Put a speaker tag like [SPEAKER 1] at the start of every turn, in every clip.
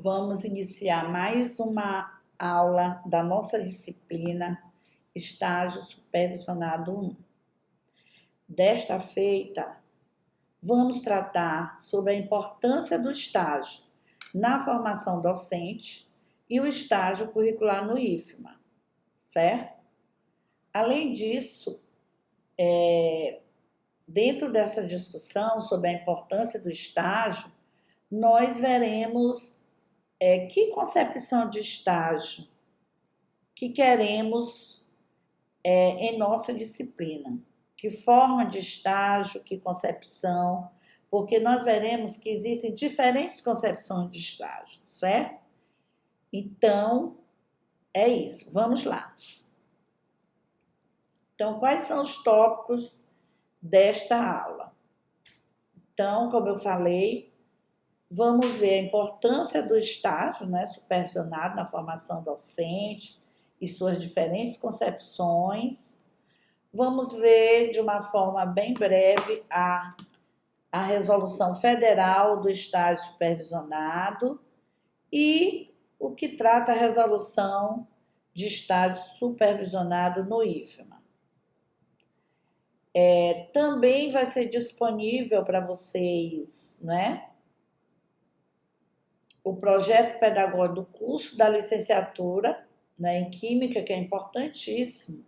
[SPEAKER 1] Vamos iniciar mais uma aula da nossa disciplina Estágio Supervisionado 1. Desta feita, vamos tratar sobre a importância do estágio na formação docente e o estágio curricular no IFMA, certo? Além disso, dentro dessa discussão sobre a importância do estágio, nós veremos que concepção de estágio que queremos em nossa disciplina. Que forma de estágio, que concepção, porque nós veremos que existem diferentes concepções de estágio, certo? Então, é isso. Vamos lá. Então, quais são os tópicos desta aula? Então, como eu falei, vamos ver a importância do estágio, supervisionado na formação docente e suas diferentes concepções. Vamos ver de uma forma bem breve a resolução federal do estágio supervisionado e o que trata a resolução de estágio supervisionado no IFMA. Também vai ser disponível para vocês, o projeto pedagógico do curso da licenciatura em Química, que é importantíssimo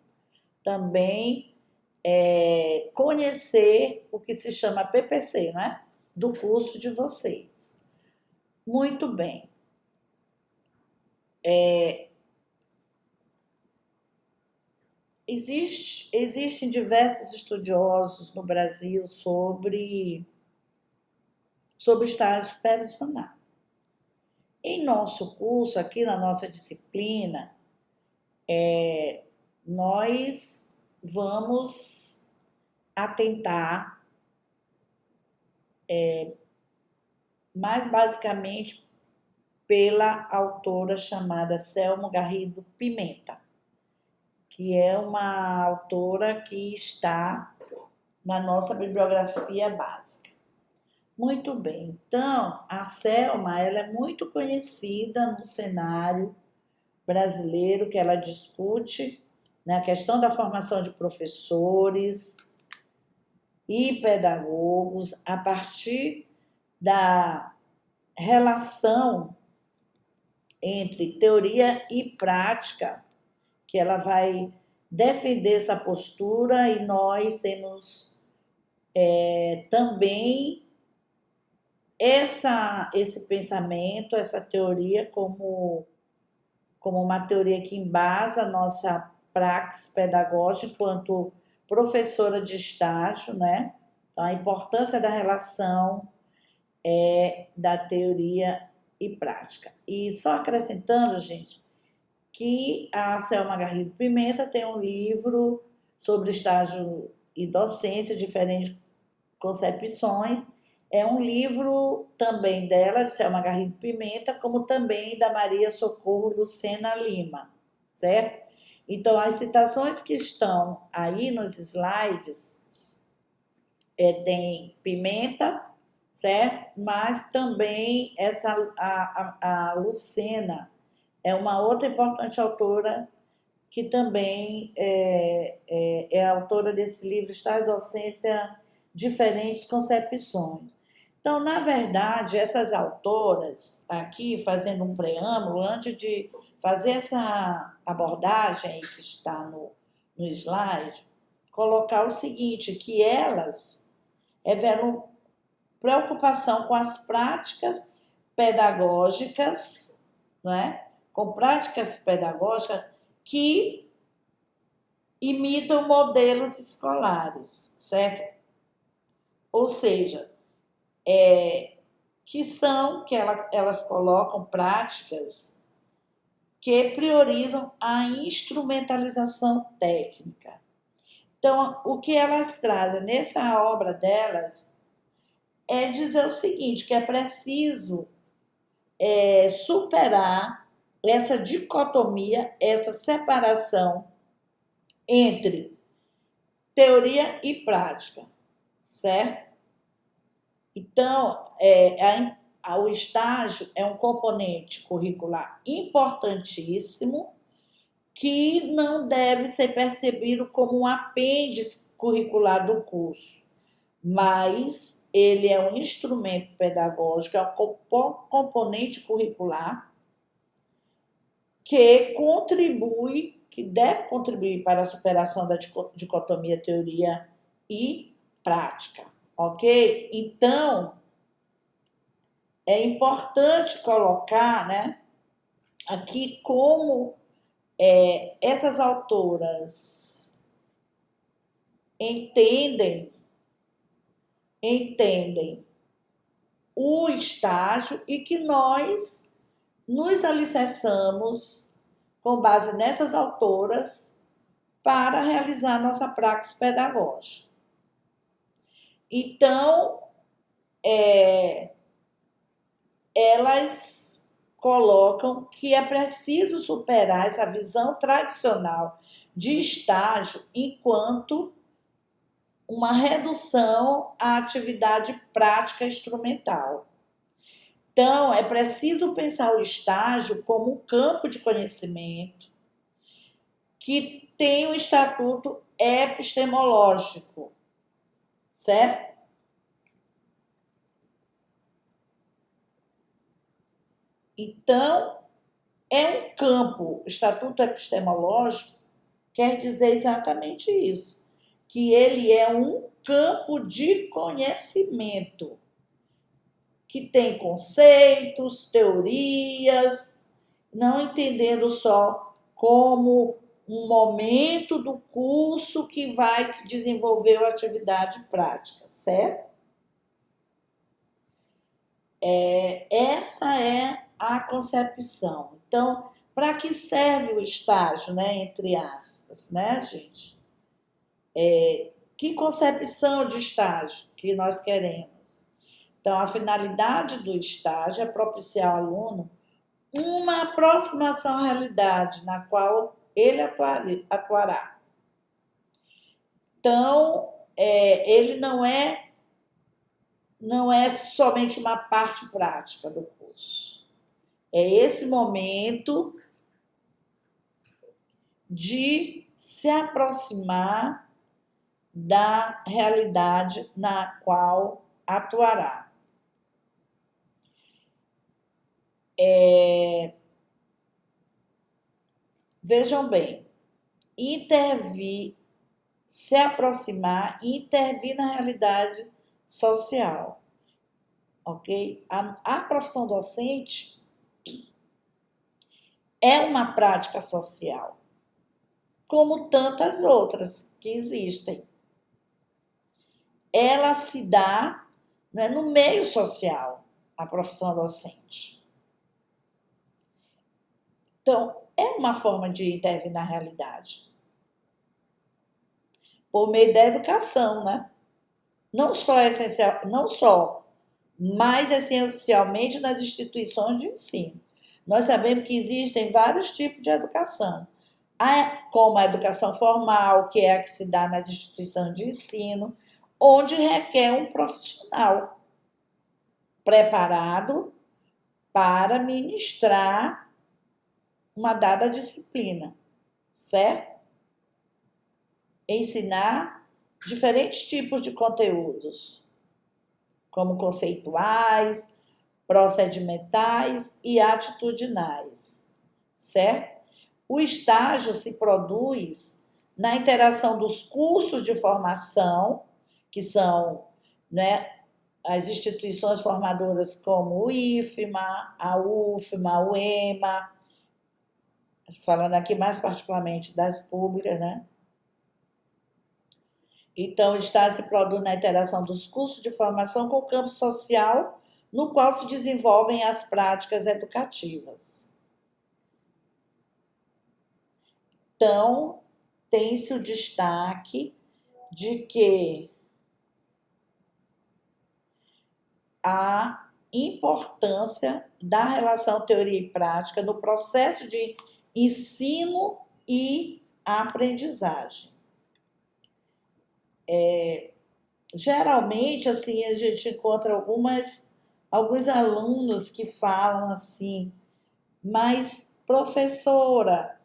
[SPEAKER 1] também conhecer o que se chama PPC, do curso de vocês. Muito bem. Existem diversos estudiosos no Brasil sobre estágio supervisionado. Em nosso curso, aqui na nossa disciplina, nós vamos atentar mais basicamente pela autora chamada Selma Garrido Pimenta, que é uma autora que está na nossa bibliografia básica. Muito bem, então a Selma ela é muito conhecida no cenário brasileiro, que ela discute a questão da formação de professores e pedagogos a partir da relação entre teoria e prática, que ela vai defender essa postura, e nós temos também esse pensamento, essa teoria como uma teoria que embasa a nossa praxis pedagógica enquanto professora de estágio, Então, a importância da relação da teoria e prática. E só acrescentando, gente, que a Selma Garrido Pimenta tem um livro sobre estágio e docência, diferentes concepções. É um livro também dela, de Selma Garrido Pimenta, como também da Maria Socorro Lucena Lima, certo? Então, as citações que estão aí nos slides tem Pimenta, certo? Mas também a Lucena é uma outra importante autora que também é autora desse livro, Estágio e Docência, Diferentes Concepções. Então, na verdade, essas autoras, aqui fazendo um preâmbulo, antes de fazer essa abordagem aí que está no slide, colocar o seguinte, que elas tiveram preocupação com as práticas pedagógicas, com práticas pedagógicas que imitam modelos escolares, certo? Ou seja, que elas colocam práticas que priorizam a instrumentalização técnica. Então, o que elas trazem nessa obra delas é dizer o seguinte, que é preciso superar essa dicotomia, essa separação entre teoria e prática, certo? Então, o estágio é um componente curricular importantíssimo que não deve ser percebido como um apêndice curricular do curso, mas ele é um instrumento pedagógico, é um componente curricular que contribui, que deve contribuir para a superação da dicotomia teoria e prática, ok? Então, é importante colocar, né, aqui como essas autoras entendem o estágio e que nós nos alicerçamos com base nessas autoras para realizar nossa praxis pedagógica. Então, elas colocam que é preciso superar essa visão tradicional de estágio enquanto uma redução à atividade prática instrumental. Então, é preciso pensar o estágio como um campo de conhecimento que tem um estatuto epistemológico, certo? Então, é um campo, estatuto epistemológico quer dizer exatamente isso, que ele é um campo de conhecimento que tem conceitos, teorias, não entendendo só como um momento do curso que vai se desenvolver a atividade prática, certo? Essa é a concepção. Então, para que serve o estágio, né, entre aspas, né, gente? Que concepção de estágio que nós queremos? Então, a finalidade do estágio é propiciar ao aluno uma aproximação à realidade na qual ele atuará. Então, ele não é somente uma parte prática do curso. É esse momento de se aproximar da realidade na qual atuará. Vejam bem, intervir, se aproximar e intervir na realidade social, ok? A profissão docente é uma prática social, como tantas outras que existem. Ela se dá, né, no meio social, a profissão docente. Então, é uma forma de intervir na realidade. Por meio da educação, né? Não só, mas essencialmente nas instituições de ensino. Nós sabemos que existem vários tipos de educação, como a educação formal, que é a que se dá nas instituições de ensino, onde requer um profissional preparado para ministrar uma dada disciplina, certo? Ensinar diferentes tipos de conteúdos, como conceituais, procedimentais e atitudinais, certo? O estágio se produz na interação dos cursos de formação, que são, né, as instituições formadoras como o IFMA, a UFMA, a UEMA, falando aqui mais particularmente das públicas, né? Então, o estágio se produz na interação dos cursos de formação com o campo social, no qual se desenvolvem as práticas educativas. Então, tem-se o destaque de que a importância da relação teoria e prática no processo de ensino e aprendizagem. Geralmente, assim, a gente encontra alguns alunos que falam assim, mas professora,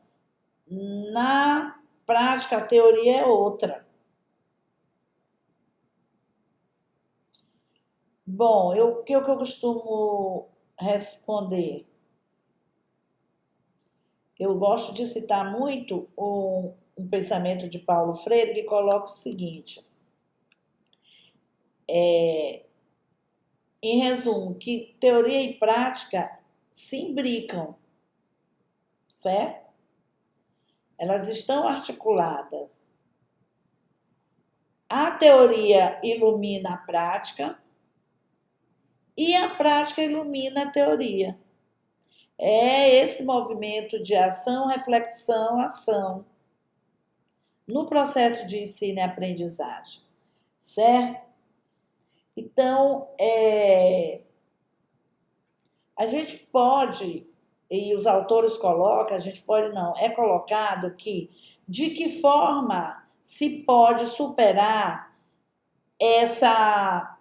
[SPEAKER 1] na prática a teoria é outra. Bom, o que eu costumo responder? Eu gosto de citar muito um pensamento de Paulo Freire que coloca o seguinte, em resumo, que teoria e prática se imbricam, certo? Elas estão articuladas. A teoria ilumina a prática e a prática ilumina a teoria. É esse movimento de ação, reflexão, ação no processo de ensino e aprendizagem, certo? Então, a gente pode, e os autores colocam, a gente pode não, é colocado que de que forma se pode superar essa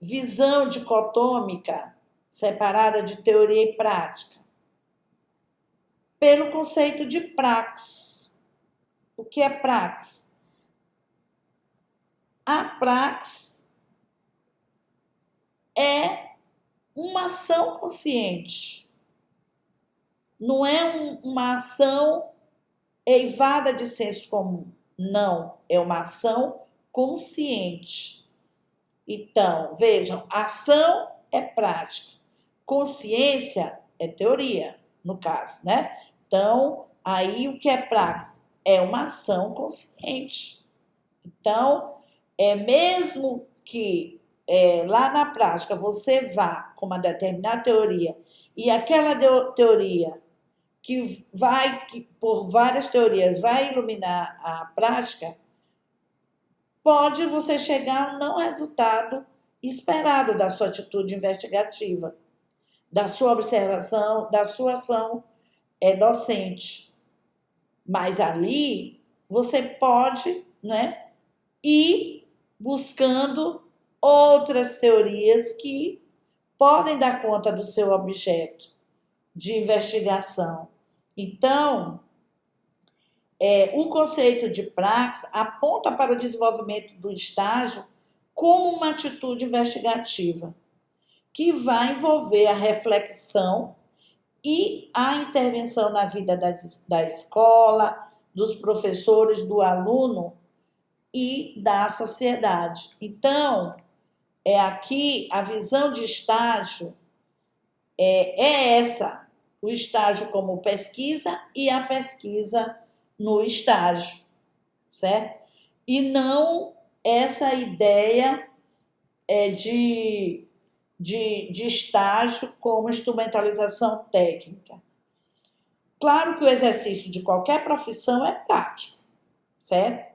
[SPEAKER 1] visão dicotômica separada de teoria e prática? Pelo conceito de praxis. O que é praxis? A praxis é uma ação consciente. Não é uma ação eivada de senso comum. Não, é uma ação consciente. Então, vejam, ação é prática, consciência é teoria, no caso, né? Então, aí o que é prática? É uma ação consciente. Então, mesmo que lá na prática você vá com uma determinada teoria e aquela teoria que por várias teorias vai iluminar a prática, pode você chegar a um não resultado esperado da sua atitude investigativa, da sua observação, da sua ação docente. Mas ali você pode, né, ir buscando outras teorias que podem dar conta do seu objeto de investigação. Então, o conceito de praxis aponta para o desenvolvimento do estágio como uma atitude investigativa, que vai envolver a reflexão e a intervenção na vida da escola, dos professores, do aluno e da sociedade. Então, aqui a visão de estágio é essa, o estágio como pesquisa e a pesquisa no estágio, certo? E não essa ideia de estágio como instrumentalização técnica. Claro que o exercício de qualquer profissão é prático, certo?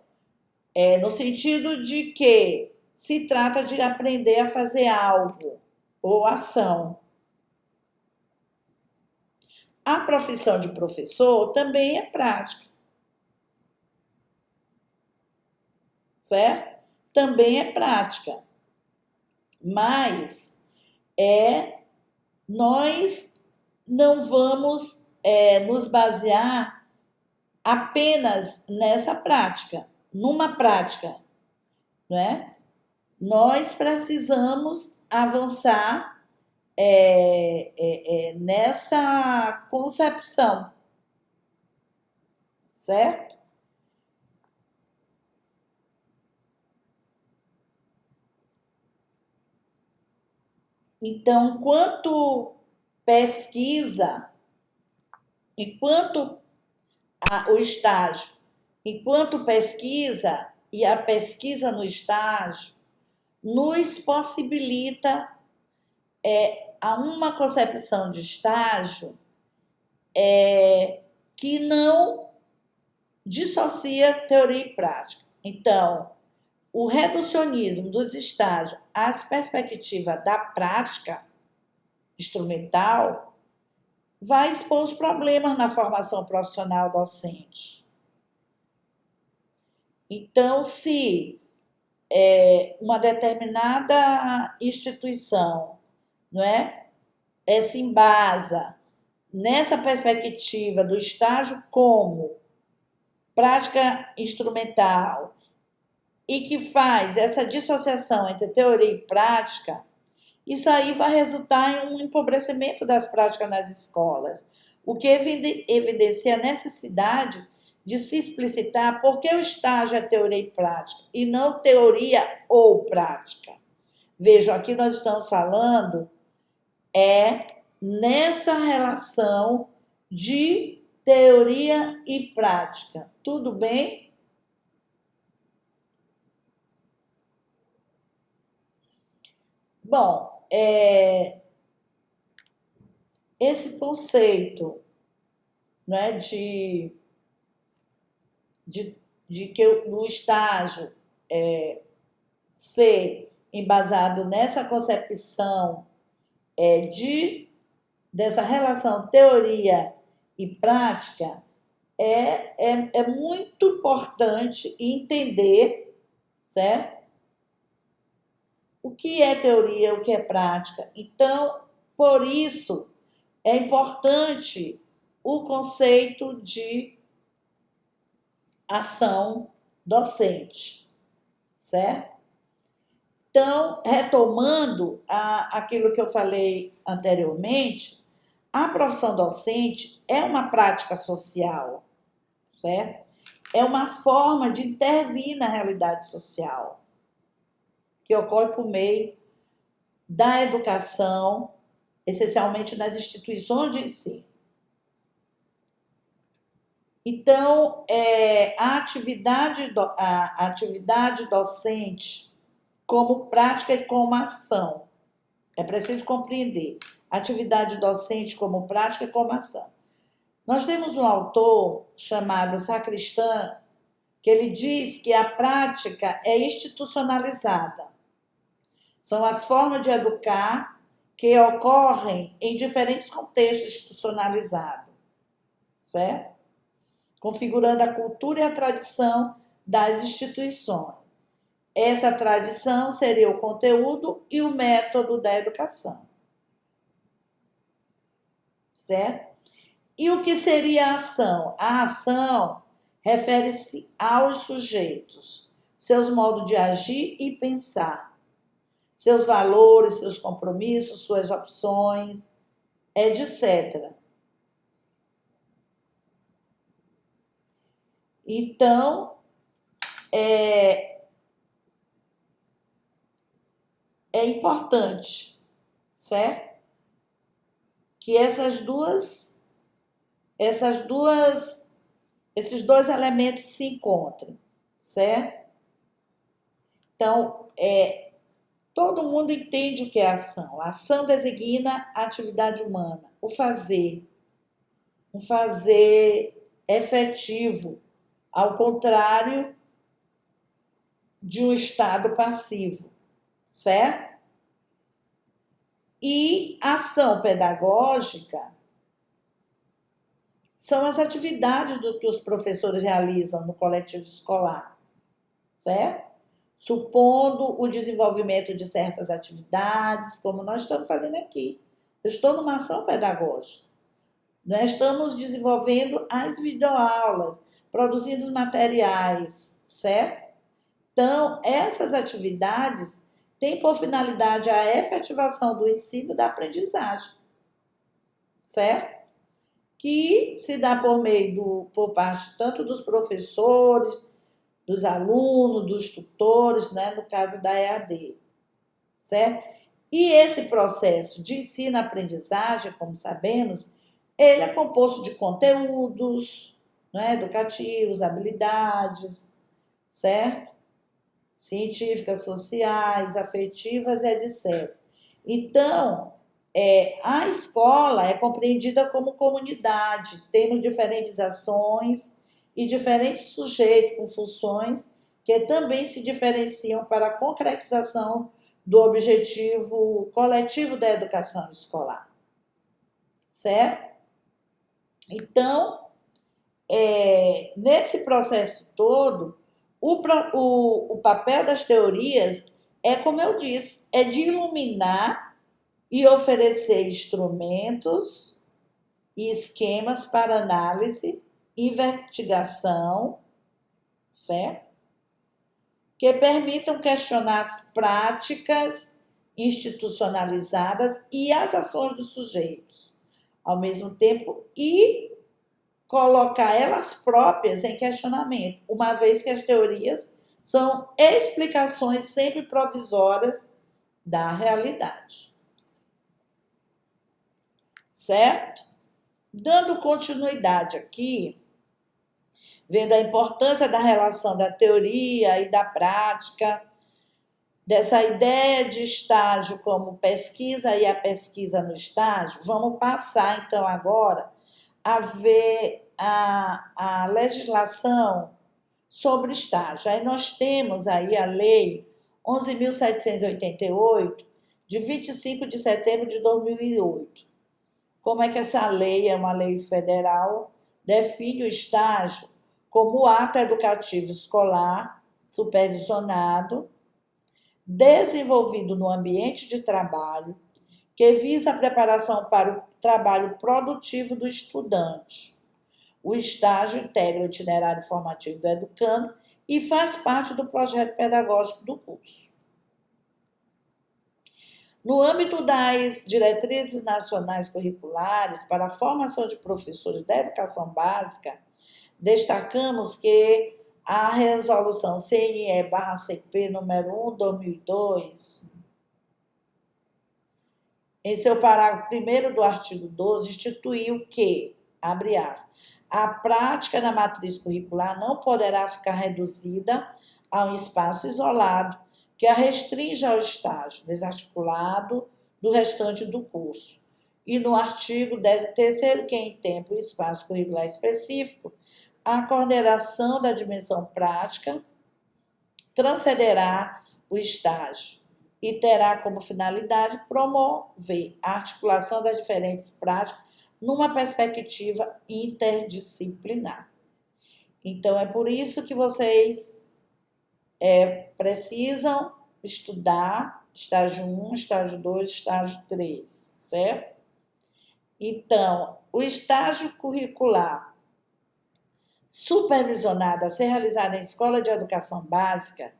[SPEAKER 1] No sentido de que se trata de aprender a fazer algo ou ação. A profissão de professor também é prática, certo? Também é prática, mas nós não vamos nos basear apenas nessa prática, numa prática, né? Nós precisamos avançar nessa concepção, certo? Então, enquanto pesquisa, enquanto o estágio, enquanto pesquisa e a pesquisa no estágio nos possibilita a uma concepção de estágio que não dissocia teoria e prática. Então, o reducionismo dos estágios às perspectivas da prática instrumental vai expor os problemas na formação profissional docente. Então, se uma determinada instituição, não é? Se embasa nessa perspectiva do estágio como prática instrumental e que faz essa dissociação entre teoria e prática, isso aí vai resultar em um empobrecimento das práticas nas escolas, o que evidencia a necessidade de se explicitar por que o estágio é teoria e prática, e não teoria ou prática. Vejam, aqui nós estamos falando nessa relação de teoria e prática. Tudo bem? Bom, esse conceito, né, de que o estágio ser embasado nessa concepção dessa relação teoria e prática, é muito importante entender, certo? O que é teoria, o que é prática. Então, por isso, é importante o conceito de ação docente, certo? Então, retomando aquilo que eu falei anteriormente, a profissão docente é uma prática social, certo? É uma forma de intervir na realidade social, que ocorre por meio da educação, essencialmente nas instituições de ensino. Então, a atividade docente como prática e como ação. É preciso compreender. Atividade docente como prática e como ação. Nós temos um autor chamado Sacristan, que ele diz que a prática é institucionalizada. São as formas de educar que ocorrem em diferentes contextos institucionalizados, certo? Configurando a cultura e a tradição das instituições. Essa tradição seria o conteúdo e o método da educação, certo? E o que seria a ação? A ação refere-se aos sujeitos, seus modos de agir e pensar, seus valores, seus compromissos, suas opções, etc. Então, é importante, certo? Que esses dois elementos se encontrem, certo? Então, todo mundo entende o que é ação. A ação designa a atividade humana, o fazer, um fazer efetivo, ao contrário de um estado passivo, certo? E ação pedagógica são as atividades que os professores realizam no coletivo escolar, certo? Supondo o desenvolvimento de certas atividades, como nós estamos fazendo aqui. Eu estou numa ação pedagógica. Nós estamos desenvolvendo as videoaulas, produzindo os materiais, certo? Então, essas atividades têm por finalidade a efetivação do ensino e da aprendizagem, certo? Que se dá por parte tanto dos professores, dos alunos, dos tutores, né, no caso da EAD, certo? E esse processo de ensino-aprendizagem, como sabemos, ele é composto de conteúdos, né, educativos, habilidades, certo? Científicas, sociais, afetivas, etc. Então, a escola é compreendida como comunidade, temos diferentes ações e diferentes sujeitos com funções que também se diferenciam para a concretização do objetivo coletivo da educação escolar, certo? Então, nesse processo todo, O papel das teorias é, como eu disse, é de iluminar e oferecer instrumentos e esquemas para análise, investigação, certo? Que permitam questionar as práticas institucionalizadas e as ações dos sujeitos, ao mesmo tempo, e colocar elas próprias em questionamento, uma vez que as teorias são explicações sempre provisórias da realidade. Certo? Dando continuidade aqui, vendo a importância da relação da teoria e da prática, dessa ideia de estágio como pesquisa e a pesquisa no estágio, vamos passar então agora a ver a legislação sobre estágio. Aí nós temos aí a Lei 11.788, de 25 de setembro de 2008. Como é que essa lei, é uma lei federal, define o estágio como ato educativo escolar, supervisionado, desenvolvido no ambiente de trabalho, que visa a preparação para o trabalho produtivo do estudante. O estágio integra o itinerário formativo do educando e faz parte do projeto pedagógico do curso. No âmbito das diretrizes nacionais curriculares para a formação de professores da educação básica, destacamos que a resolução CNE/CP número 1/2002, em seu parágrafo 1º do artigo 12, instituiu que, abre aspas, a prática da matriz curricular não poderá ficar reduzida a um espaço isolado que a restringe ao estágio desarticulado do restante do curso. E no artigo 13º, que em tempo e espaço curricular específico, a coordenação da dimensão prática transcenderá o estágio e terá como finalidade promover a articulação das diferentes práticas numa perspectiva interdisciplinar. Então, é por isso que vocês precisam estudar estágio 1, estágio 2, estágio 3, certo? Então, o estágio curricular supervisionado a ser realizado em escola de educação básica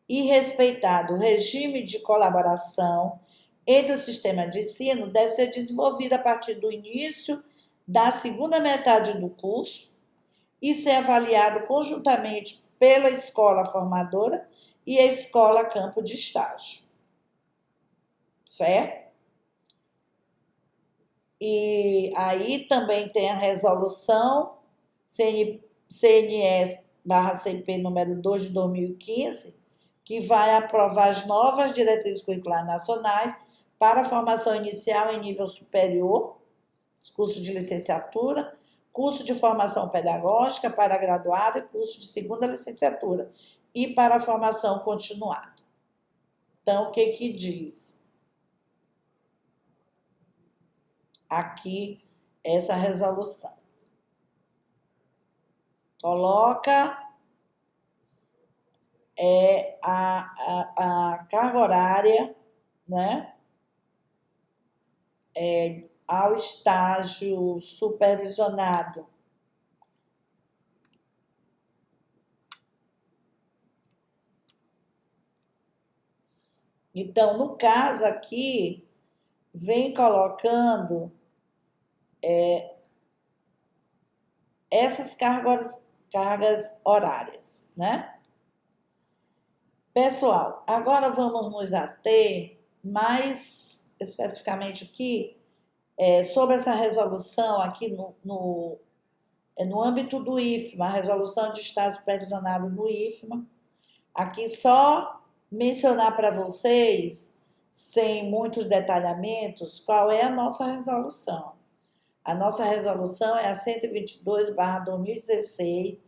[SPEAKER 1] e respeitado o regime de colaboração entre o sistema de ensino deve ser desenvolvido a partir do início da segunda metade do curso e ser avaliado conjuntamente pela escola formadora e a escola campo de estágio. Certo? E aí também tem a resolução CNE/CP número 2 de 2015, que vai aprovar as novas diretrizes curriculares nacionais para a formação inicial em nível superior, curso de licenciatura, curso de formação pedagógica para graduado e curso de segunda licenciatura, e para a formação continuada. Então, o que diz? Aqui, essa resolução. Coloca a carga horária, né? Ao estágio supervisionado. Então, no caso aqui, vem colocando essas cargas horárias, né? Pessoal, agora vamos nos ater mais especificamente aqui sobre essa resolução aqui no âmbito do IFMA, a resolução de estágio supervisionado no IFMA. Aqui só mencionar para vocês, sem muitos detalhamentos, qual é a nossa resolução. A nossa resolução é a 122/2016,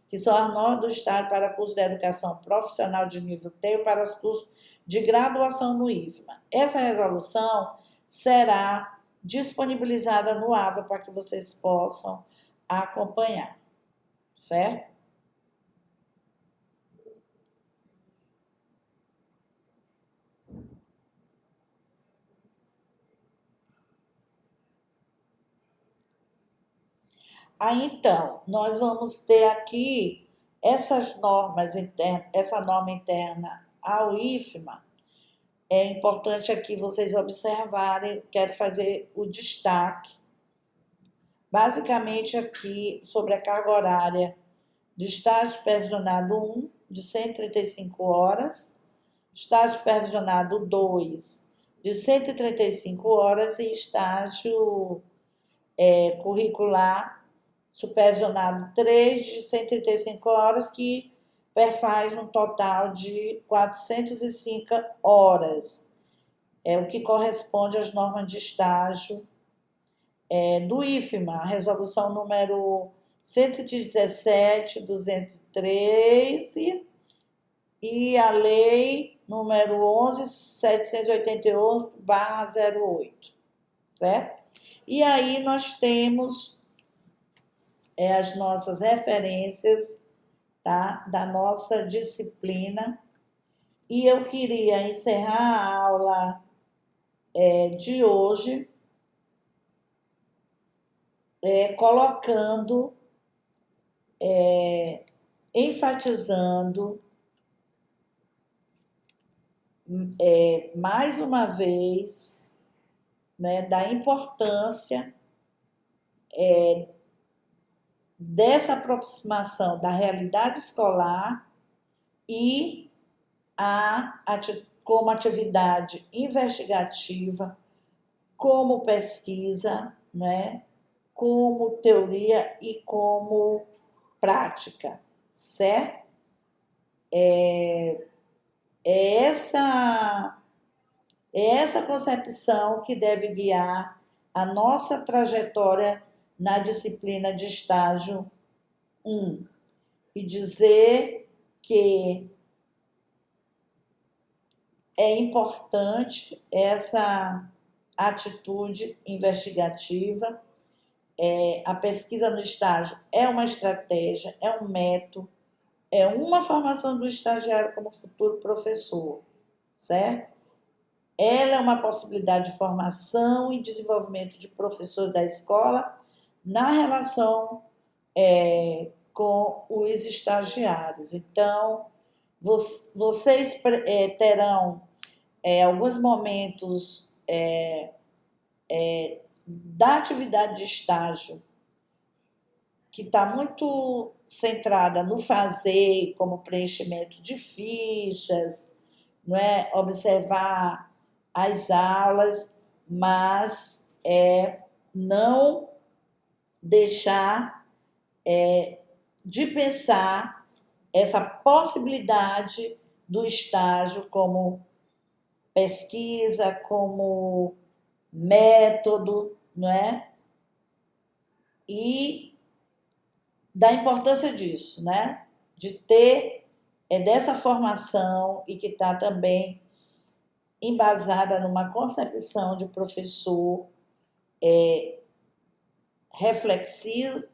[SPEAKER 1] que são as normas do Estado para curso de educação profissional de nível T para os cursos de graduação no IFMA. Essa resolução será disponibilizada no AVA para que vocês possam acompanhar, certo? Aí, então, nós vamos ter aqui essas normas internas, essa norma interna ao IFMA. É importante aqui vocês observarem, quero fazer o destaque, basicamente aqui sobre a carga horária do estágio supervisionado 1, de 135 horas, estágio supervisionado 2, de 135 horas e estágio curricular supervisionado 3, de 135 horas, que faz um total de 405 horas, é o que corresponde às normas de estágio do IFMA, a resolução número 117.213 e a lei número 11.788/08, certo? E aí nós temos as nossas referências, tá, da nossa disciplina. E eu queria encerrar a aula de hoje colocando, enfatizando mais uma vez, né, da importância dessa aproximação da realidade escolar e como atividade investigativa, como pesquisa, né, como teoria e como prática, certo? É essa concepção que deve guiar a nossa trajetória na disciplina de estágio 1 e dizer que é importante essa atitude investigativa. A pesquisa no estágio é uma estratégia, é um método, é uma formação do estagiário como futuro professor, certo? Ela é uma possibilidade de formação e desenvolvimento de professores da escola na relação com os estagiários. Então, vocês terão alguns momentos da atividade de estágio que está muito centrada no fazer, como preenchimento de fichas, não é? Observar as aulas, mas não deixar de pensar essa possibilidade do estágio como pesquisa, como método, não é? E da importância disso, né? De ter dessa formação e que está também embasada numa concepção de professor reflexivo,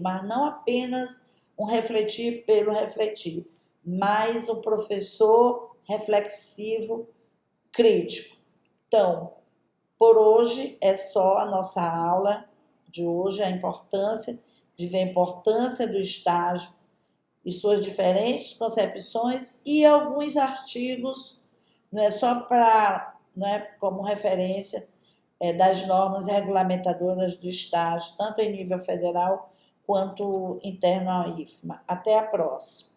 [SPEAKER 1] mas não apenas um refletir pelo refletir, mas um professor reflexivo crítico. Então, por hoje é só a nossa aula de hoje, a importância de ver a importância do estágio e suas diferentes concepções e alguns artigos, não é só para, não é, como referência das normas regulamentadoras do estágio, tanto em nível federal quanto interno ao IFMA. Até a próxima.